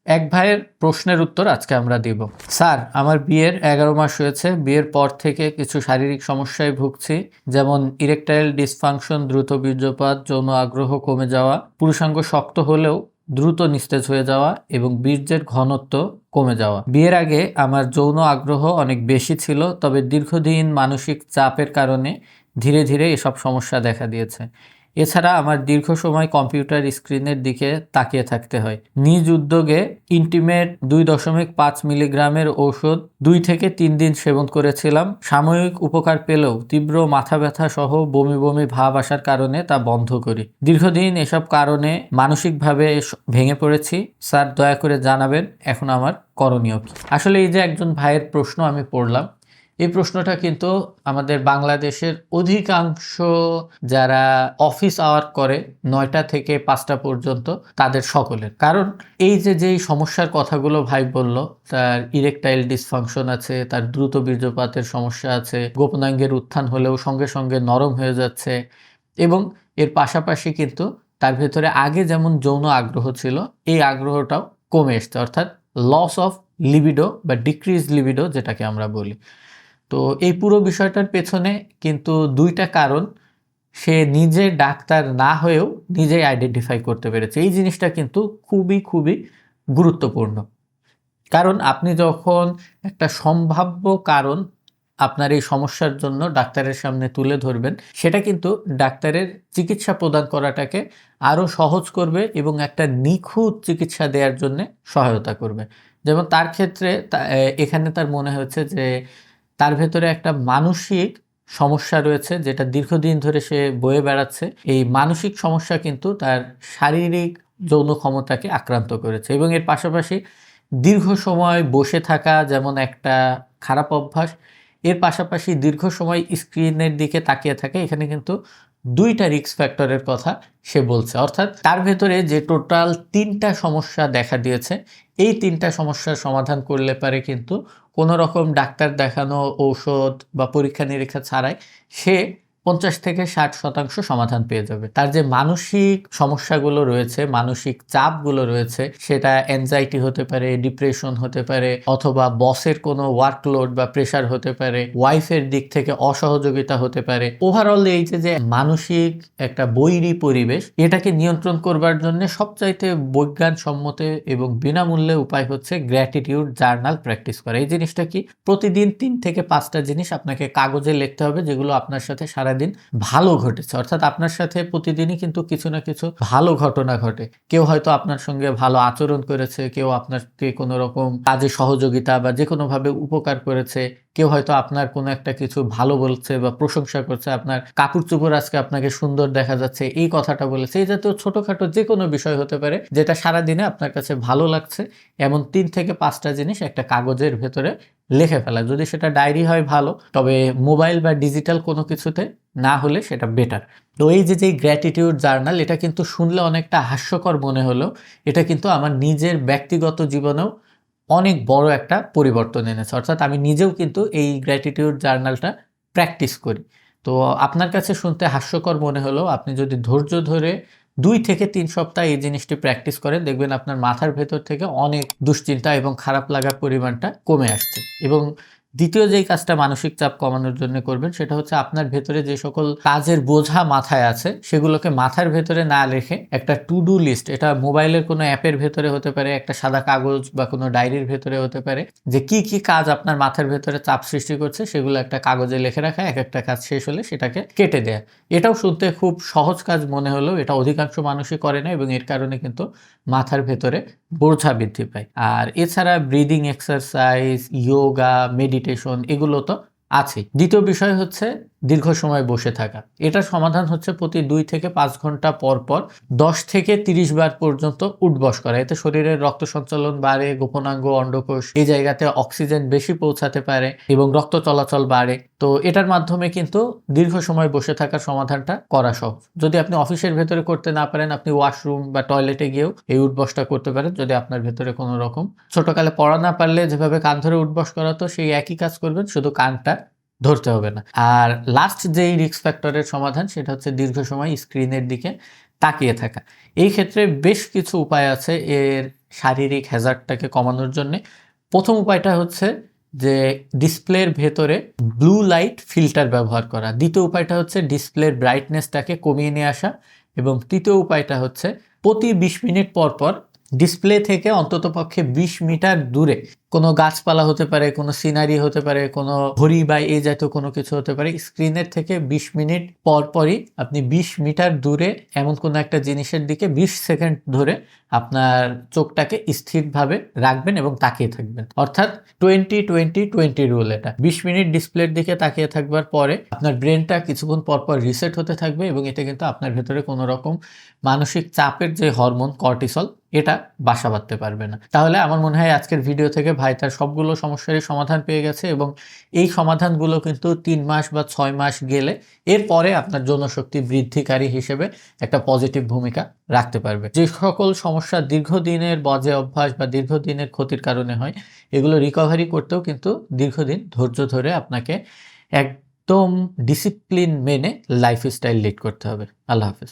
এক ভাইয়ের প্রশ্নের উত্তর আজকে আমরা দিব। স্যার, আমার বিয়ের 11 মাস হয়েছে। বিয়ের পর থেকে কিছু শারীরিক সমস্যায় ভুগছি, যেমন ইরেকটাইল ডিসফাংশন, দ্রুত বীর্যপাত, যৌন আগ্রহ কমে যাওয়া, পুরুষাঙ্গ শক্ত হলেও দ্রুত নিস্তেজ হয়ে যাওয়া এবং বীর্যের ঘনত্ব কমে যাওয়া। বিয়ের আগে আমার যৌন আগ্রহ অনেক বেশি ছিল, তবে দীর্ঘদিন মানসিক চাপের কারণে ধীরে ধীরে এসব সমস্যা দেখা দিয়েছে। এছাড়া আমার দীর্ঘ সময় কম্পিউটার স্ক্রিনের দিকে তাকিয়ে থাকতে হয়। নিজ উদ্যোগে ইন্টিমেট 2.5 মিলিগ্রামের ঔষধ 2 থেকে 3 দিন সেবন করেছিলাম। সাময়িক উপকার পেলেও তীব্র মাথা ব্যথা সহ বমি বমি ভাব আসার কারণে তা বন্ধ করি। দীর্ঘদিন এসব কারণে মানসিকভাবে ভেঙে পড়েছি। স্যার, দয়া করে জানাবেন এখন আমার করণীয় কি? আসলে এই যে একজন ভাইয়ের প্রশ্ন আমি পড়লাম, এই প্রশ্নটা কিন্তু আমাদের বাংলাদেশের অধিকাংশ যারা অফিস আওয়ার করে 9টা থেকে 5টা পর্যন্ত তাদের সকলের। কারণ এই যে যেই সমস্যার কথাগুলো ভাই বলল, তার ইরেকটাইল ডিসফাংশন আছে, তার দ্রুত বীর্যপাতের সমস্যা আছে, গোপনাঙ্গের উত্থান হলেও সঙ্গে সঙ্গে নরম হয়ে যাচ্ছে, এবং এর পাশাপাশি কিন্তু তার ভেতরে আগে যেমন যৌন আগ্রহ ছিল, এই আগ্রহটাও কমে এসছে, অর্থাৎ লস অফ লিবিডো বা ডিক্রিজ লিবিডো যেটাকে আমরা বলি। তো এই পুরো বিষয়টার পেছনে কিন্তু 2টা কারণ সে নিজে ডাক্তার না হয়েও নিজেই আইডেন্টিফাই করতে পেরেছে। এই জিনিসটা কিন্তু খুবই খুবই গুরুত্বপূর্ণ। কারণ আপনি যখন একটা সম্ভাব্য কারণ আপনার এই সমস্যার জন্য ডাক্তারের সামনে তুলে ধরবেন, সেটা কিন্তু ডাক্তারের চিকিৎসা প্রদান করাটাকে আরও সহজ করবে এবং একটা নিখুঁত চিকিৎসা দেওয়ার জন্য সহায়তা করবে। যেমন তার ক্ষেত্রে এখানে তার মনে হয়েছে যে তার ভেতরে একটা মানসিক সমস্যা রয়েছে, যেটা দীর্ঘদিন ধরে সে বয়ে বেড়াচ্ছে। এই মানসিক সমস্যা কিন্তু তার শারীরিক যৌন ক্ষমতাকে আক্রান্ত করেছে, এবং এর পাশাপাশি দীর্ঘ সময় বসে থাকা যেমন একটা খারাপ অভ্যাস, এর পাশাপাশি দীর্ঘ সময় স্ক্রিনের দিকে তাকিয়ে থাকে, এখানে কিন্তু 2টা রিস্ক ফ্যাক্টরের কথা সে বলছে। অর্থাৎ তার ভেতরে যে টোটাল 3টা সমস্যা দেখা দিয়েছে, এই 3টা সমস্যার সমাধান করলে পারে কিন্তু কোনো রকম ডাক্তার দেখানো, ঔষধ বা পরীক্ষা নিরীক্ষা ছাড়াই সে 50 থেকে 60% সমাধান পেয়ে যাবে। তার যে মানসিক সমস্যাগুলো রয়েছে, মানসিক চাপগুলো রয়েছে, সেটা অ্যাংজাইটি হতে পারে, ডিপ্রেশন হতে পারে, অথবা বসের কোনো ওয়ার্কলোড বা প্রেশার হতে পারে, ওয়াইফের দিক থেকে অসহযোগিতা হতে পারে। ওভারঅল এই যে মানসিক একটা বৈরী পরিবেশ, এটাকে নিয়ন্ত্রণ করবার জন্য সবচাইতে বৈজ্ঞানসম্মত এবং বিনামূল্যে উপায় হচ্ছে গ্র্যাটিটিউড জার্নাল প্র্যাকটিস করা। এই জিনিসটা কি? প্রতিদিন 3 থেকে 5টা জিনিস আপনাকে কাগজে লিখতে হবে যেগুলো আপনার সাথে সারাদিন ভালো ঘটেছে। অর্থাৎ আপনার সাথে প্রতিদিনই কিন্তু কিছু না কিছু ভালো ঘটনা ঘটে। কেউ হয়তো আপনার সঙ্গে ভালো আচরণ করেছে, কেউ আপনাকে কোনো রকম কাজে সহযোগিতা বা যে কোনোভাবে উপকার করেছে, কেউ হয়তো আপনার কোনো একটা কিছু ভালো বলছে বা প্রশংসা করছে, আপনার কাপড় চোপড় আজকে আপনাকে সুন্দর দেখা যাচ্ছে, এই কথাটা বলেছে। এই জাতীয় ছোটোখাটো যে কোনো বিষয় হতে পারে যেটা সারাদিনে আপনার কাছে ভালো লাগছে, এমন 3 থেকে 5টা জিনিস একটা কাগজের ভেতরে লিখে ফেলা। যদি সেটা ডায়েরি হয় ভালো, তবে মোবাইল বা ডিজিটাল কোনো কিছুতে না হলে সেটা বেটার। তো এই যে গ্র্যাটিটিউড জার্নাল, এটা কিন্তু শুনলে অনেকটা হাস্যকর মনে হলেও এটা কিন্তু আমার নিজের ব্যক্তিগত জীবনেও অনেক বড় একটা পরিবর্তন এনেছে। অর্থাৎ আমি নিজেও কিন্তু এই গ্র্যাটিটিউড জার্নালটা প্র্যাকটিস করি। তো আপনার কাছে শুনতে হাস্যকর মনে হলেও আপনি যদি ধৈর্য ধরে 2 থেকে 3 সপ্তাহ এই জিনিসটি প্র্যাকটিস করেন, দেখবেন আপনার মাথার ভেতর থেকে অনেক দুশ্চিন্তা এবং খারাপ লাগার পরিমাণটা কমে আসছে। এবং দ্বিতীয় যেই কাজটা মানসিক চাপ কমানোর জন্য করবেন, সেটা হচ্ছে আপনার ভেতরে যে সকল কাজের বোঝা মাথায় আছে সেগুলোকে মাথার ভেতরে না রেখে একটা টু ডু লিস্ট, এটা মোবাইলের কোনো অ্যাপের ভেতরে হতে পারে, একটা সাদা কাগজ বা কোনো ডায়েরির ভেতরে হতে পারে, যে কি কি কাজ আপনার মাথার ভেতরে চাপ সৃষ্টি করছে সেগুলো একটা কাগজে লিখে রাখা, এক একটা কাজ শেষ হলে সেটাকে কেটে দেয়া। এটাও শুনতে খুব সহজ কাজ মনে হলেও এটা অধিকাংশ মানুষই করে না, এবং এর কারণে কিন্তু মাথার ভেতরে বোঝা বৃদ্ধি পায়। আর এছাড়া ব্রিদিং এক্সারসাইজ, যোগা, মেডিটেশন এগুলো তো আছেই। দ্বিতীয় বিষয় হচ্ছে দীর্ঘ সময় বসে থাকা। এটার সমাধান হচ্ছে প্রতি 2 থেকে 5 ঘন্টা পর পর 10 থেকে 30 বার পর্যন্ত উঠবস করা। এতে শরীরের রক্ত সঞ্চালন বাড়ে, গোপনাঙ্গ, অন্ডকোষ এই জায়গাতে অক্সিজেন বেশি পৌঁছাতে পারে এবং রক্ত চলাচল বাড়ে। তো এটার মাধ্যমে কিন্তু দীর্ঘ সময় বসে থাকার সমাধানটা করা সহজ। যদি আপনি অফিসের ভেতরে করতে না পারেন, আপনি ওয়াশরুম বা টয়লেটে গিয়েও এই উঠবসটা করতে পারেন। যদি আপনার ভেতরে কোনো রকম ছোটকালে পড়া না পারলে যেভাবে কান ধরে উঠবস করাতো, সেই একই কাজ করবেন, শুধু কানটা ধরতে হবে না। আর লাস্ট যেই রিস্ক ফ্যাক্টরের সমাধান, সেটা হচ্ছে দীর্ঘ সময় স্ক্রিনের দিকে তাকিয়ে থাকা। এই ক্ষেত্রে বেশ কিছু উপায় আছে এর শারীরিক হ্যাজার্ডটাকে কমানোর জন্যে। প্রথম উপায়টা হচ্ছে যে ডিসপ্লের ভেতরে ব্লু লাইট ফিল্টার ব্যবহার করা। দ্বিতীয় উপায়টা হচ্ছে ডিসপ্লের ব্রাইটনেসটাকে কমিয়ে নিয়ে আসা এবং তৃতীয় উপায়টা হচ্ছে প্রতি 20 মিনিট পর পর ডিসপ্লে থেকে অন্ততপক্ষে 20 মিটার দূরে কোনো গাছপালা হতে পারে, কোনো সিনারি হতে পারে, কোনো ঘড়ি বা এই জাতীয় কোনো কিছু হতে পারে, স্ক্রিনের থেকে 20 মিনিট পর পরই আপনি 20 মিটার দূরে এমন কোনো একটা জিনিসের দিকে 20 সেকেন্ড ধরে আপনার চোখটাকে স্থিরভাবে রাখবেন এবং তাকিয়ে থাকবেন। অর্থাৎ 20-20-20 রুল এটা। 20 মিনিট ডিসপ্লের দিকে তাকিয়ে থাকবার পরে আপনার ব্রেনটা কিছুক্ষণ পর পর রিসেট হতে থাকবে এবং এতে কিন্তু আপনার ভেতরে কোনো রকম মানসিক চাপের যে হরমোন কর্টিসল এটা বাসা বাঁধতে পারবে না। তাহলে আমার মনে হয় আজকের ভিডিও থেকে ভাই তার সবগুলো সমস্যারই সমাধান পেয়ে গেছে এবং এই সমাধানগুলো কিন্তু 3 মাস বা 6 মাস গেলে এরপরে আপনার যৌনশক্তি বৃদ্ধিকারী হিসেবে একটা পজিটিভ ভূমিকা রাখতে পারবে। যে সকল সমস্যা দীর্ঘদিনের বাজে অভ্যাস বা দীর্ঘদিনের ক্ষতির কারণে হয়, এগুলো রিকভারি করতেও কিন্তু দীর্ঘদিন ধৈর্য ধরে আপনাকে একদম ডিসিপ্লিন মেনে লাইফস্টাইল লিড করতে হবে। আল্লাহ হাফেজ।